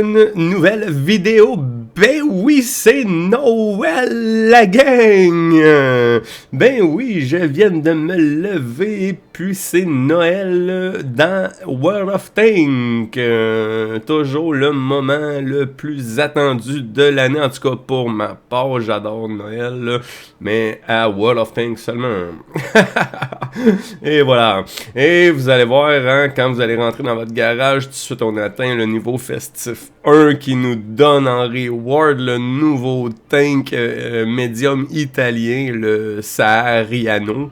une nouvelle vidéo. Ben oui, c'est Noël, la gang! Ben oui, je viens de me lever, puis c'est Noël dans World of Tanks. Toujours le moment le plus attendu de l'année, en tout cas pour ma part, j'adore Noël, là, mais à World of Tanks seulement. Et voilà. Et vous allez voir, hein, quand vous allez rentrer dans votre garage, tout de suite on atteint le niveau festif 1 qui nous donne en reward le nouveau tank médium italien, le Sahariano.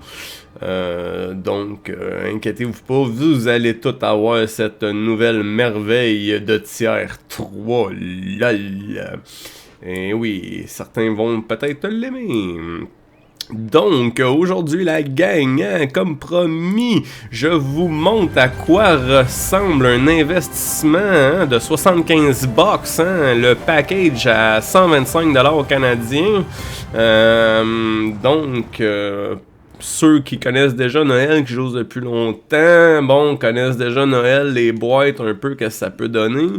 Donc, inquiétez-vous pas, vous allez tout avoir cette nouvelle merveille de tiers 3. Lol. Et oui, certains vont peut-être l'aimer. Donc, aujourd'hui, la gang, hein, comme promis, je vous montre à quoi ressemble un investissement hein, de 75 bucks, hein, le package à 125$ canadiens. Donc, ceux qui connaissent déjà Noël, qui jouent depuis longtemps, bon, connaissent déjà Noël, les boîtes, un peu, qu'est-ce que ça peut donner.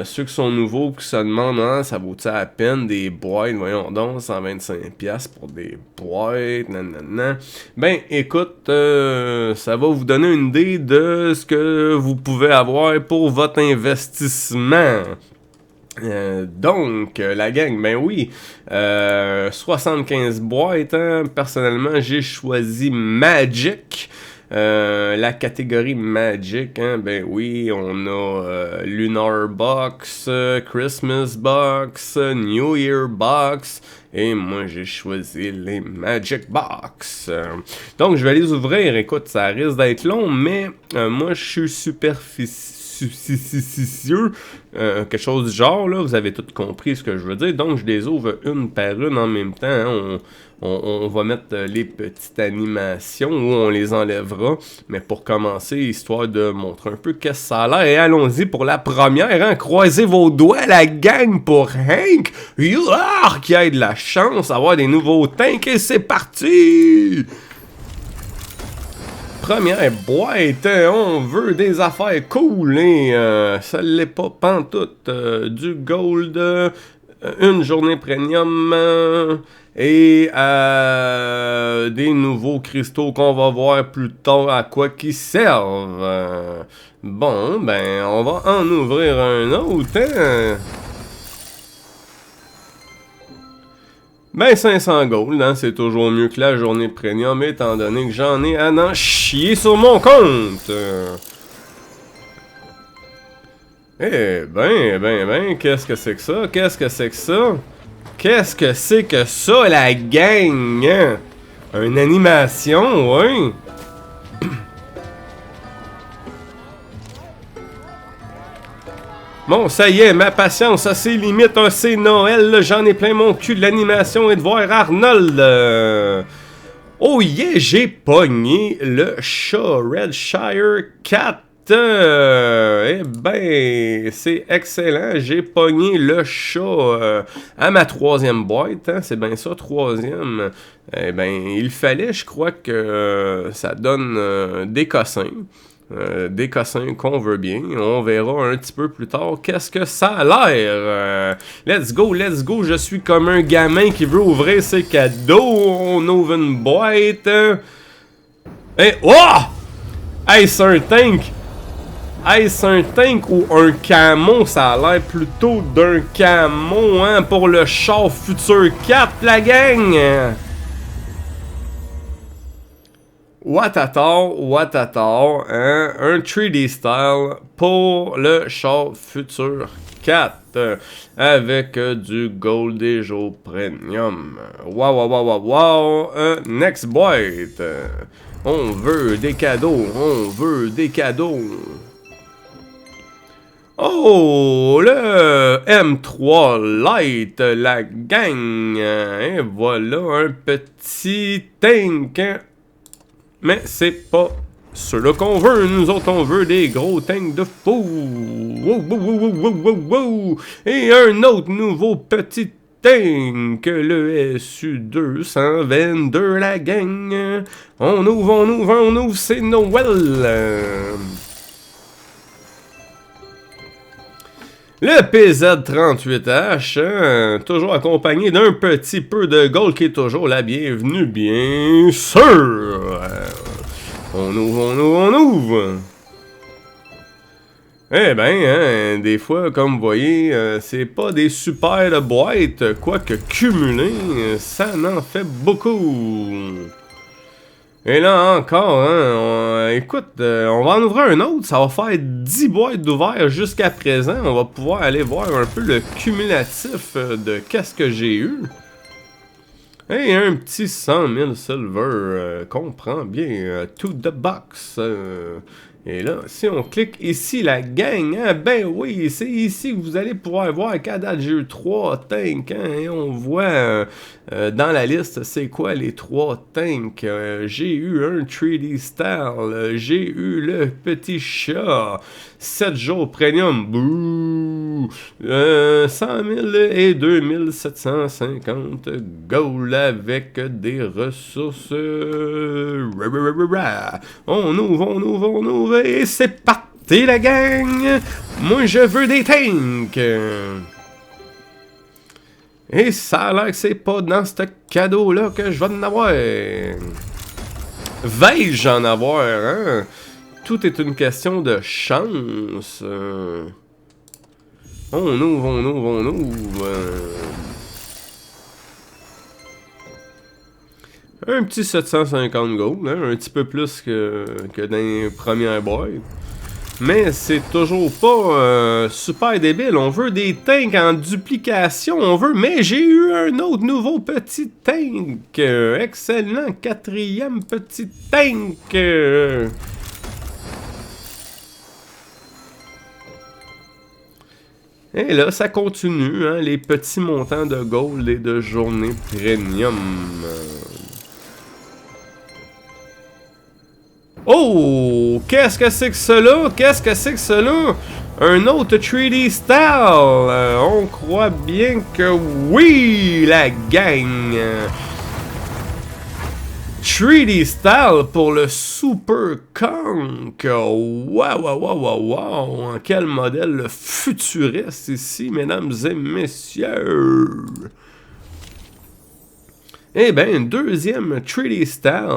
Ceux qui sont nouveaux, qui se demandent, hein, ça vaut-tu à peine des boîtes, voyons donc, 125$ pour des boîtes, nanana. Ben, écoute, ça va vous donner une idée de ce que vous pouvez avoir pour votre investissement. Donc, la gang, ben oui, 75 boîtes, hein. Personnellement, j'ai choisi Magic, la catégorie Magic, hein. Ben oui, on a Lunar Box, Christmas Box, New Year Box, et moi j'ai choisi les Magic Box. Donc, je vais les ouvrir, écoute, ça risque d'être long, mais moi je suis superficieux. Quelque chose du genre, là, vous avez tout compris ce que je veux dire. Donc, je les ouvre une par une en même temps. Hein. On va mettre les petites animations où on les enlèvera. Mais pour commencer, histoire de montrer un peu qu'est-ce que ça a l'air. Et allons-y pour la première. Hein. Croisez vos doigts, la gang, pour Hank. Qui a de la chance d'avoir des nouveaux tanks. Et c'est parti! Première boîte, on veut des affaires cool, et ça l'est pas pantoute. Du gold, une journée premium, et des nouveaux cristaux qu'on va voir plus tard à quoi qu'ils servent. Bon, ben, on va en ouvrir un autre, hein. Ben 500 gold, hein, c'est toujours mieux que la journée premium, étant donné que j'en ai à en chier sur mon compte. Qu'est-ce que c'est que ça? Qu'est-ce que c'est que ça? Qu'est-ce que c'est que ça, la gang? Hein? Une animation, oui. Bon, ça y est, ma patience a ses limites, hein, c'est Noël, j'en ai plein mon cul de l'animation et de voir Arnold. Oh yeah, j'ai pogné le chat Redshire Cat. Eh ben, c'est excellent, j'ai pogné le chat à ma troisième boîte, hein, c'est bien ça, troisième. Eh ben, il fallait, je crois que ça donne des cossins. Des cossins qu'on veut bien. On verra un petit peu plus tard qu'est-ce que ça a l'air. Let's go, je suis comme un gamin qui veut ouvrir ses cadeaux. On ouvre une boîte. Et oh! Est-ce un tank? Est-ce un tank ou un camo? Ça a l'air plutôt d'un camo, hein, pour le char Future 4, la gang! Watatar, hein? Un 3D style pour le char Future 4 avec du Gold des jours Premium. Wow. Next boîte. On veut des cadeaux, Oh, le M3 Lite, la gang. Et voilà un petit tank, hein? Mais c'est pas ceux-là qu'on veut. Nous autres, on veut des gros tanks de fou. Wow. Et un autre nouveau petit tank, le SU-222, la gang. On ouvre, c'est Noël. Le PZ38H, hein, toujours accompagné d'un petit peu de gold qui est toujours la bienvenue, bien sûr. On ouvre, on ouvre, on ouvre. Eh ben, hein, des fois, comme vous voyez, c'est pas des super boîtes, quoique cumulées, ça en fait beaucoup. Et là encore, hein, écoute, on va en ouvrir un autre, ça va faire 10 boîtes d'ouvert jusqu'à présent. On va pouvoir aller voir un peu le cumulatif de qu'est-ce que j'ai eu. Et un petit 100 000 silver, qu'on prend bien, to the box. Et là, si on clique ici, la gang, hein, ben oui, c'est ici que vous allez pouvoir voir qu'à date, j'ai eu 3 tanks, hein, et on voit dans la liste, c'est quoi les 3 tanks. J'ai eu un 3D Style, j'ai eu le petit chat, 7 jours premium, bouh, 100 000 et 2750 gold avec des ressources. On ouvre, on ouvre, on ouvre, et c'est parti la gang! Moi je veux des tanks! Et ça a l'air que c'est pas dans ce cadeau-là que je vais en avoir. Vais-je en avoir, hein? Tout est une question de chance. On ouvre, on ouvre, on ouvre. Un petit 750 gold, hein? Un petit peu plus que dans les premières boîtes. Mais c'est toujours pas super débile. On veut des tanks en duplication. On veut. Mais j'ai eu un autre nouveau petit tank. Excellent. 4e petit tank. Et là, ça continue. Hein, les petits montants de gold et de journée premium. Oh! Qu'est-ce que c'est que cela? Qu'est-ce que c'est que cela? Un autre 3D Style! On croit bien que oui, la gang! 3D Style pour le Super Conk! Wow, wow, wow, wow, wow! Quel modèle futuriste ici, mesdames et messieurs! Eh ben, deuxième 3D Style!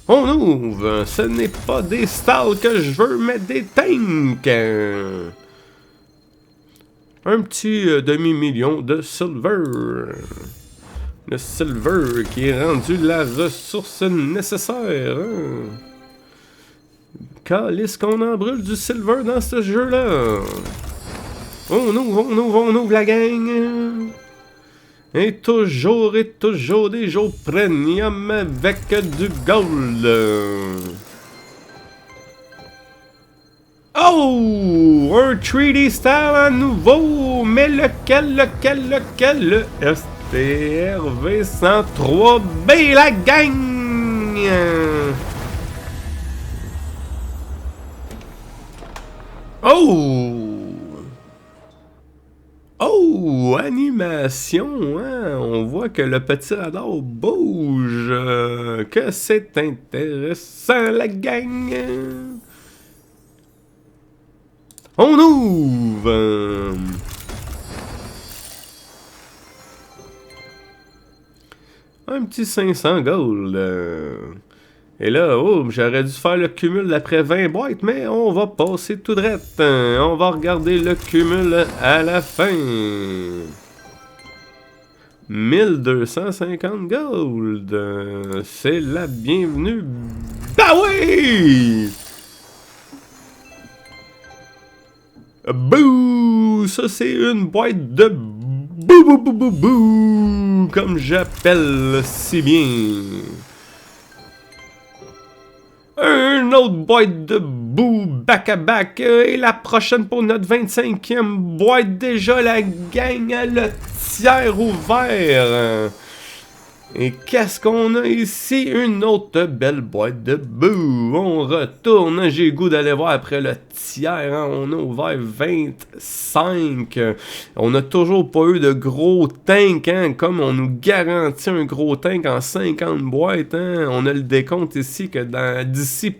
On ouvre, ce n'est pas des styles que je veux, mais des tanks. Un petit demi-million de silver. Le silver qui est rendu la ressource nécessaire. Hein? Calisse qu'on en brûle du silver dans ce jeu-là. On ouvre, on ouvre, on ouvre la gang. Et toujours des jours premium avec du gold. Oh! Un 3D Style à nouveau! Mais lequel? Le STRV 103B, la gang! Oh! Oh, animation, hein? On voit que le petit radar bouge. Que c'est intéressant, la gang. On ouvre. Un petit 500 gold. Et là, oh, j'aurais dû faire le cumul d'après 20 boîtes, mais on va passer tout droit. On va regarder le cumul à la fin. 1250 gold. C'est la bienvenue. Bah oui! Bouh! Ça, c'est une boîte de bou bou bou bou bou, comme j'appelle si bien. Un autre boîte de boue back-à-back. Et la prochaine pour notre 25e boîte. Déjà, la gang a le tiers ouvert. Et qu'est-ce qu'on a ici? Une autre belle boîte de boue. On retourne. J'ai le goût d'aller voir après le tiers. Hein. On a ouvert 25. On n'a toujours pas eu de gros tank. Hein. Comme on nous garantit un gros tank en 50 boîtes. Hein. On a le décompte ici que d'ici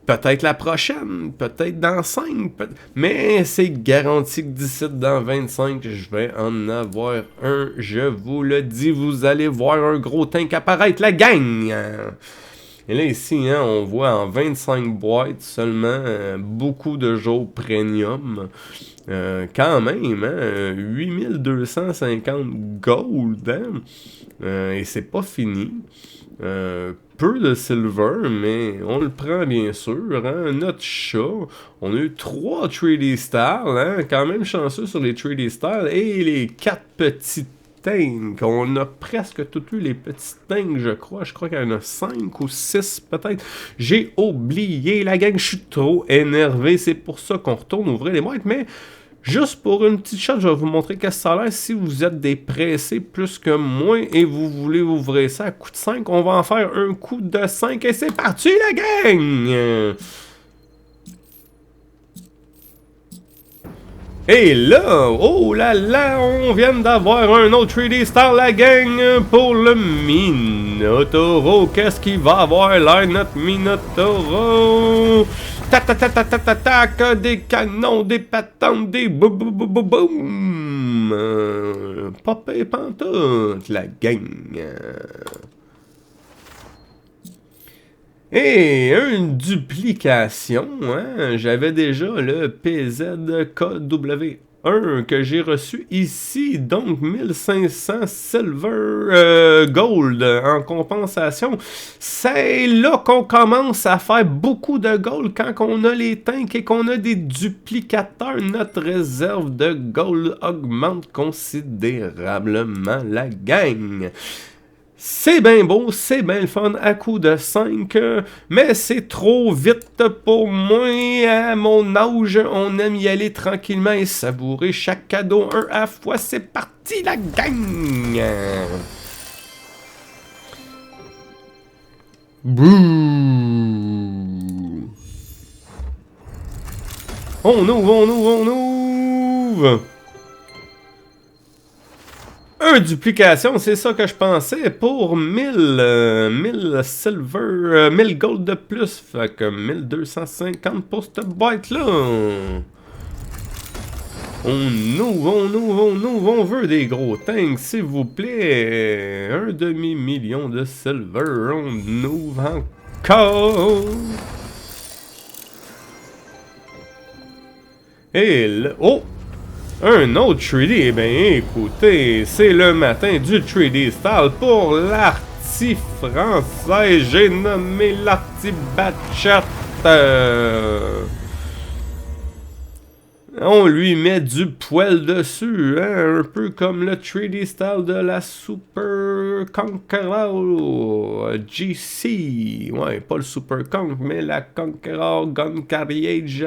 Peut-être la prochaine, peut-être dans 5, mais c'est garanti que d'ici dans 25, je vais en avoir un. Je vous le dis, vous allez voir un gros tank apparaître, la gang! Et là, ici, hein, on voit en 25 boîtes seulement beaucoup de jours premium. Quand même, hein, 8250 gold, hein, et c'est pas fini. Peu de silver, mais on le prend bien sûr. Hein? Notre chat, on a eu 3 Trading Stars, hein? Quand même chanceux sur les Trading Stars, et les 4 petits tanks. On a presque tout eu les petits tanks, je crois. Je crois qu'il y en a 5 ou 6 peut-être. J'ai oublié la gang, je suis trop énervé. C'est pour ça qu'on retourne ouvrir les boîtes, mais... Juste pour une petite shot, je vais vous montrer qu'est-ce que ça a l'air. Si vous êtes des pressés plus que moi et vous voulez ouvrir ça à coup de 5, on va en faire un coup de 5 et c'est parti la gang! Et là, oh là là, on vient d'avoir un autre 3D Star la gang pour le Minotauro. Qu'est-ce qu'il va avoir là, notre Minotauro? Tac, tac, tac, tac, tac, tac, des canons, des patentes, des boum, boum, boum, boum, boum. Pop et pantoute, la gang. Et une duplication, hein? J'avais déjà le PZKW1 que j'ai reçu ici, donc 1500 silver gold en compensation. C'est là qu'on commence à faire beaucoup de gold quand on a les tanks et qu'on a des duplicateurs. Notre réserve de gold augmente considérablement la gang. C'est bien beau, c'est bien le fun à coup de 5, mais c'est trop vite pour moi. À mon âge, on aime y aller tranquillement et savourer chaque cadeau un à la fois. C'est parti la gang! Bouh! On ouvre, on ouvre, on ouvre! Un duplication, c'est ça que je pensais, pour 1000 silver, 1000 gold de plus, fait que 1250 pour cette boîte-là. On ouvre, on ouvre, on ouvre, on veut des gros tanks, s'il vous plaît. Un demi-million de silver, on ouvre encore. Et là, oh! Un autre 3D, eh bien écoutez, c'est le matin du 3D Style pour l'arty français, j'ai nommé l'arty Batchat. On lui met du poil dessus, hein, un peu comme le 3D Style de la Super Conqueror GC. Ouais, pas le Super Conk, mais la Conqueror Gun Carriage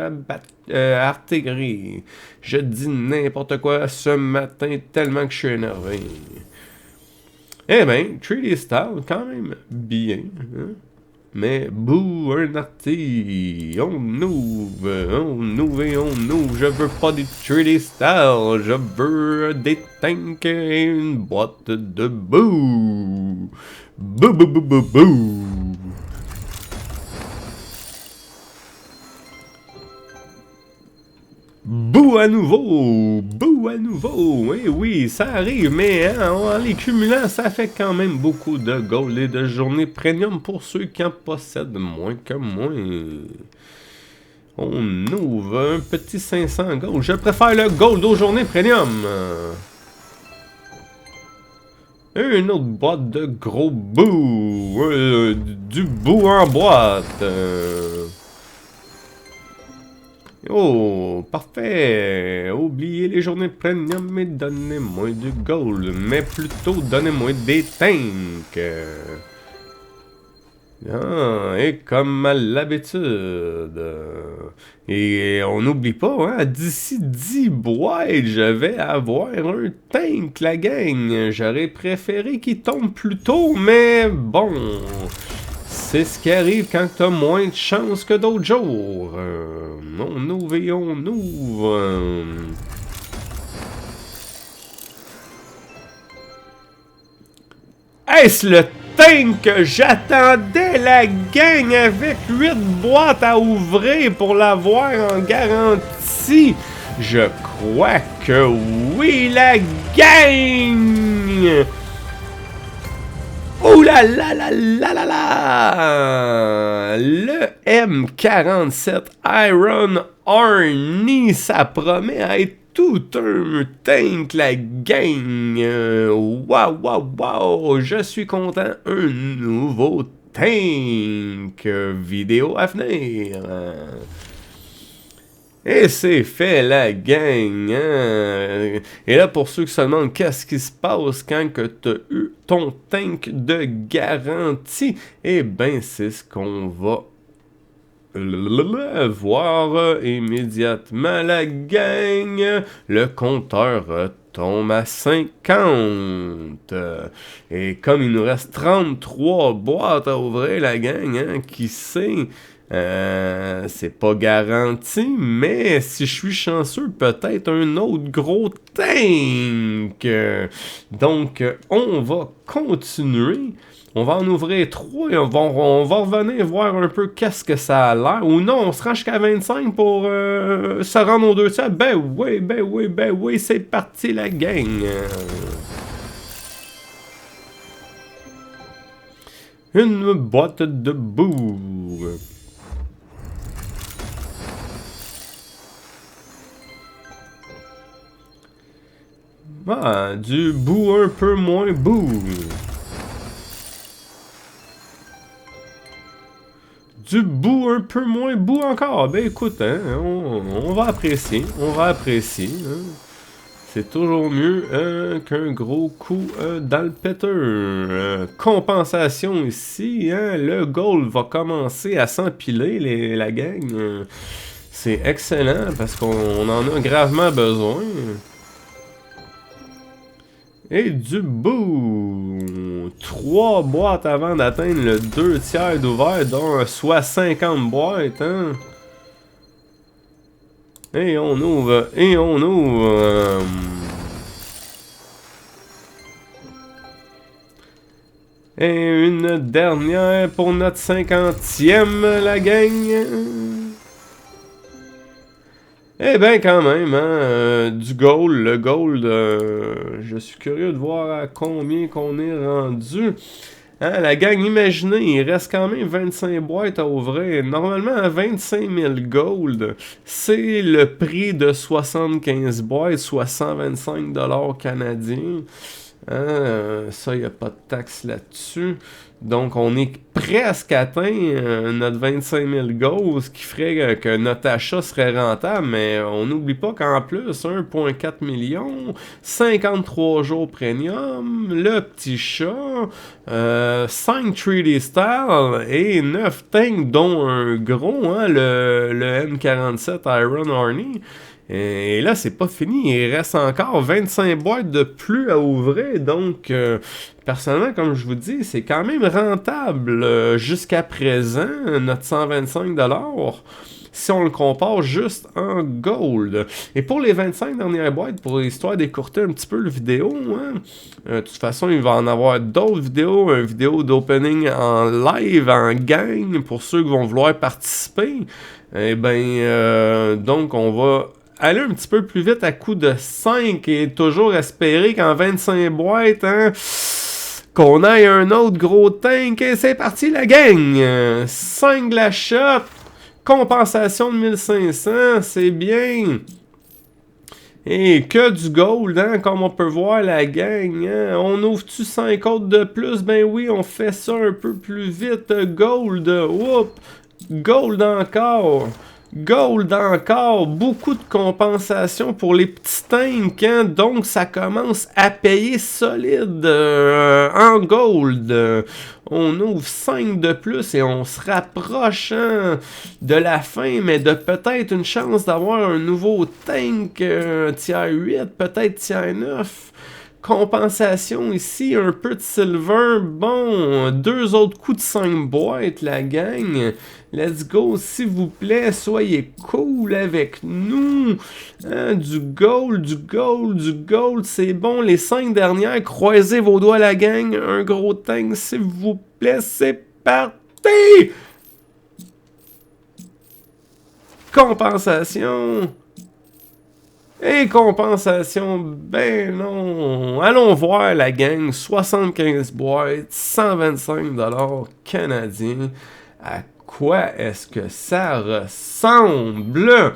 Artillery. Je dis n'importe quoi ce matin tellement que je suis énervé. Eh ben, 3D Style, quand même bien, hein? Mais bouh, un arty, on ouvre et on ouvre. Je veux pas des 3D Style, je veux des tanks et une boîte de bouh. Bouh, bouh, bouh, bouh, bouh. Bouh à nouveau! Bouh à nouveau! Eh oui, ça arrive, mais hein, en les cumulant, ça fait quand même beaucoup de gold et de journées premium pour ceux qui en possèdent moins que moi. On ouvre un petit 500 gold. Je préfère le gold aux journées premium. Une autre boîte de gros bouh! Du bouh en boîte. Oh, parfait! Oubliez les journées premium et donnez-moi du gold, mais plutôt donnez-moi des tanks. Ah, et comme à l'habitude. Et on n'oublie pas, hein, d'ici 10 boîtes, je vais avoir un tank, la gang. J'aurais préféré qu'il tombe plus tôt, mais bon... C'est ce qui arrive quand t'as moins de chance que d'autres jours. On ouvre et on ouvre. Est-ce le tank que j'attendais, la gang, avec 8 boîtes à ouvrir pour l'avoir en garantie. Je crois que oui, la gang! Oh là là là là là là! Le M47 Iron Arnie, ça promet à être tout un tank, la gang! Waouh, waouh, waouh! Je suis content, un nouveau tank! Vidéo à venir! Et c'est fait, la gang, hein? Et là, pour ceux qui se demandent qu'est-ce qui se passe quand que tu as eu ton tank de garantie, eh ben, c'est ce qu'on va voir immédiatement, la gang. Le compteur tombe à 50. Et comme il nous reste 33 boîtes à ouvrir, la gang, hein, qui sait... c'est pas garanti, mais si je suis chanceux, peut-être un autre gros tank. Donc, on va continuer. On va en ouvrir 3 et on va revenir voir un peu qu'est-ce que ça a l'air. Ou non, on se rend jusqu'à 25 pour se rendre aux 200. Ben oui, c'est parti la gang. Une boîte de boue. Ah, du bout un peu moins bout. Du bout un peu moins bout encore. Ben écoute, hein, on va apprécier. Hein. C'est toujours mieux qu'un gros coup dans le péteur. Compensation ici, hein, le gold va commencer à s'empiler, la gang. C'est excellent parce qu'on en a gravement besoin. Et du bout! 3 boîtes avant d'atteindre le 2 tiers d'ouvert, dont soit 50 boîtes, hein? Et on ouvre. Et une dernière pour notre 50e, la gang. Eh ben quand même, hein, du gold, le gold, je suis curieux de voir à combien qu'on est rendu. Hein, la gang, imaginez, il reste quand même 25 boîtes à ouvrir. Normalement, à 25 000 gold, c'est le prix de 75 boîtes, soit 125 $ canadiens. Ça, il n'y a pas de taxe là-dessus. Donc, on est presque atteint notre 25 000 gold, ce qui ferait que notre achat serait rentable. Mais on n'oublie pas qu'en plus, 1,4 million, 53 jours premium, le petit chat, 5 3D Style et 9 tanks, dont un gros, hein, le M47 Iron Arnie. Et là, c'est pas fini. Il reste encore 25 boîtes de plus à ouvrir. Donc, personnellement, comme je vous dis, c'est quand même rentable jusqu'à présent, notre 125 $, si on le compare juste en gold. Et pour les 25 dernières boîtes, pour l'histoire d'écourter un petit peu la vidéo, hein, de toute façon, il va en avoir d'autres vidéos, une vidéo d'opening en live, en gang, pour ceux qui vont vouloir participer. Eh ben, donc, on va aller un petit peu plus vite à coup de 5 et toujours espérer qu'en 25 boîtes, hein, qu'on ait un autre gros tank. Et c'est parti la gang! 5 de la shot, compensation de 1500, c'est bien. Et que du gold, hein, comme on peut voir la gang. Hein? On ouvre-tu 5 autres de plus? Ben oui, on fait ça un peu plus vite. Gold, whoop, gold encore. Gold encore, beaucoup de compensation pour les petits tanks, hein? Donc ça commence à payer solide en gold. On ouvre 5 de plus et on se rapproche, hein, de la fin, mais de peut-être une chance d'avoir un nouveau tank tier 8, peut-être tier 9. Compensation ici, un peu de silver. Bon, 2 autres coups de 5 boîtes, la gang. Let's go, s'il vous plaît, soyez cool avec nous. Hein, du gold, du gold, du gold, c'est bon. Les 5 dernières, croisez vos doigts, la gang. Un gros tank, s'il vous plaît, c'est parti! Compensation. Et compensation, ben non. Allons voir la gang, 75 boîtes, 125 $ canadiens. À quoi est-ce que ça ressemble?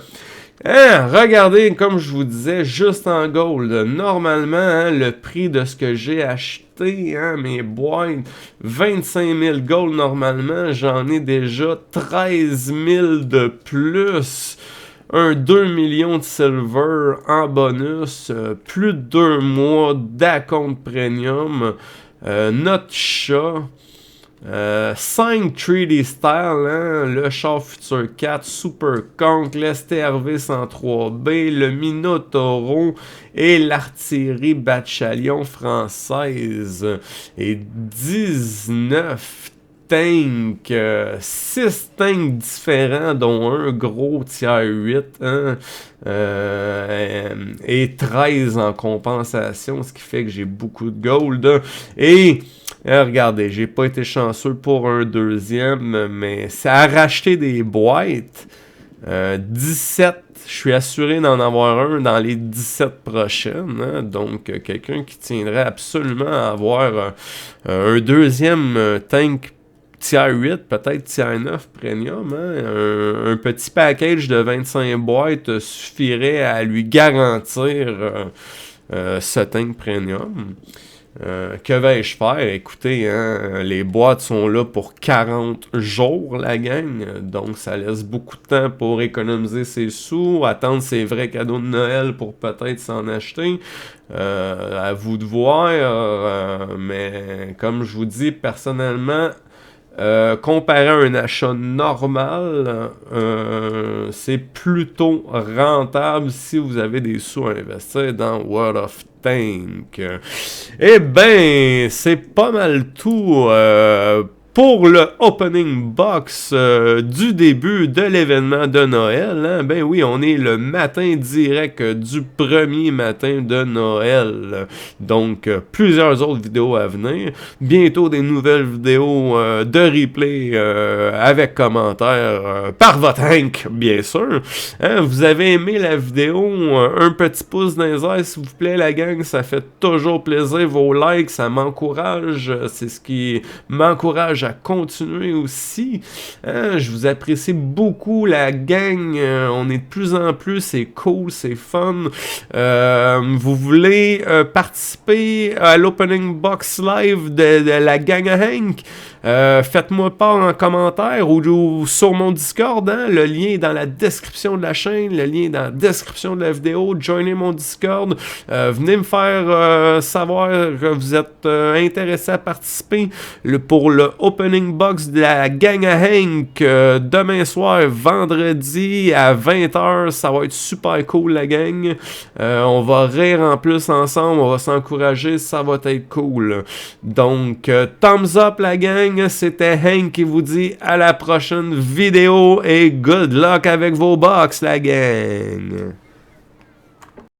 Hein, regardez, comme je vous disais, juste en gold. Normalement, hein, le prix de ce que j'ai acheté, hein, mes boîtes, 25 000 gold normalement, j'en ai déjà 13 000 de plus. Un 2 millions de silver en bonus, plus de 2 mois d'acompte premium, notre chat, 5 3D Style, hein, le char Future 4, Super Conk, l'STRV 103B, le Minotauro et l'artillerie Bachalion française. Et 19 tanks, 6 tanks différents, dont un gros tier 8, hein, et 13 en compensation, ce qui fait que j'ai beaucoup de gold. Et regardez, j'ai pas été chanceux pour un deuxième, mais ça a racheté des boîtes. 17, je suis assuré d'en avoir un dans les 17 prochaines. Hein, donc, quelqu'un qui tiendrait absolument à avoir un deuxième tank tier 8, peut-être tier 9 premium, hein? Un petit package de 25 boîtes suffirait à lui garantir ce tank premium. Que vais-je faire? Écoutez, hein, les boîtes sont là pour 40 jours, la gang. Donc, ça laisse beaucoup de temps pour économiser ses sous, attendre ses vrais cadeaux de Noël pour peut-être s'en acheter. À vous de voir. Mais comme je vous dis, personnellement, comparé à un achat normal, c'est plutôt rentable si vous avez des sous à investir dans World of Tank. Eh ben, c'est pas mal tout pour le opening box du début de l'événement de Noël. Hein? Ben oui, on est le matin direct du premier matin de Noël. Donc, plusieurs autres vidéos à venir. Bientôt des nouvelles vidéos de replay avec commentaires par votre Hank, bien sûr. Hein? Vous avez aimé la vidéo? Un petit pouce dans les airs, s'il vous plaît, la gang. Ça fait toujours plaisir. Vos likes, ça m'encourage. C'est ce qui m'encourage à continuer aussi. Hein? Je vous apprécie beaucoup, la gang. On est de plus en plus. C'est cool, c'est fun. Vous voulez participer à l'opening box live de la gang à Hank? Faites-moi part en commentaire ou sur mon Discord. Hein? Le lien est dans la description de la chaîne. Le lien est dans la description de la vidéo. Joignez mon Discord. Venez me faire savoir que vous êtes intéressé à participer pour le opening box de la gang à Hank demain soir, vendredi à 20h. Ça va être super cool, la gang. On va rire en plus ensemble. On va s'encourager. Ça va être cool. Donc, thumbs up, la gang. C'était Hank qui vous dit à la prochaine vidéo et good luck avec vos box, la gang.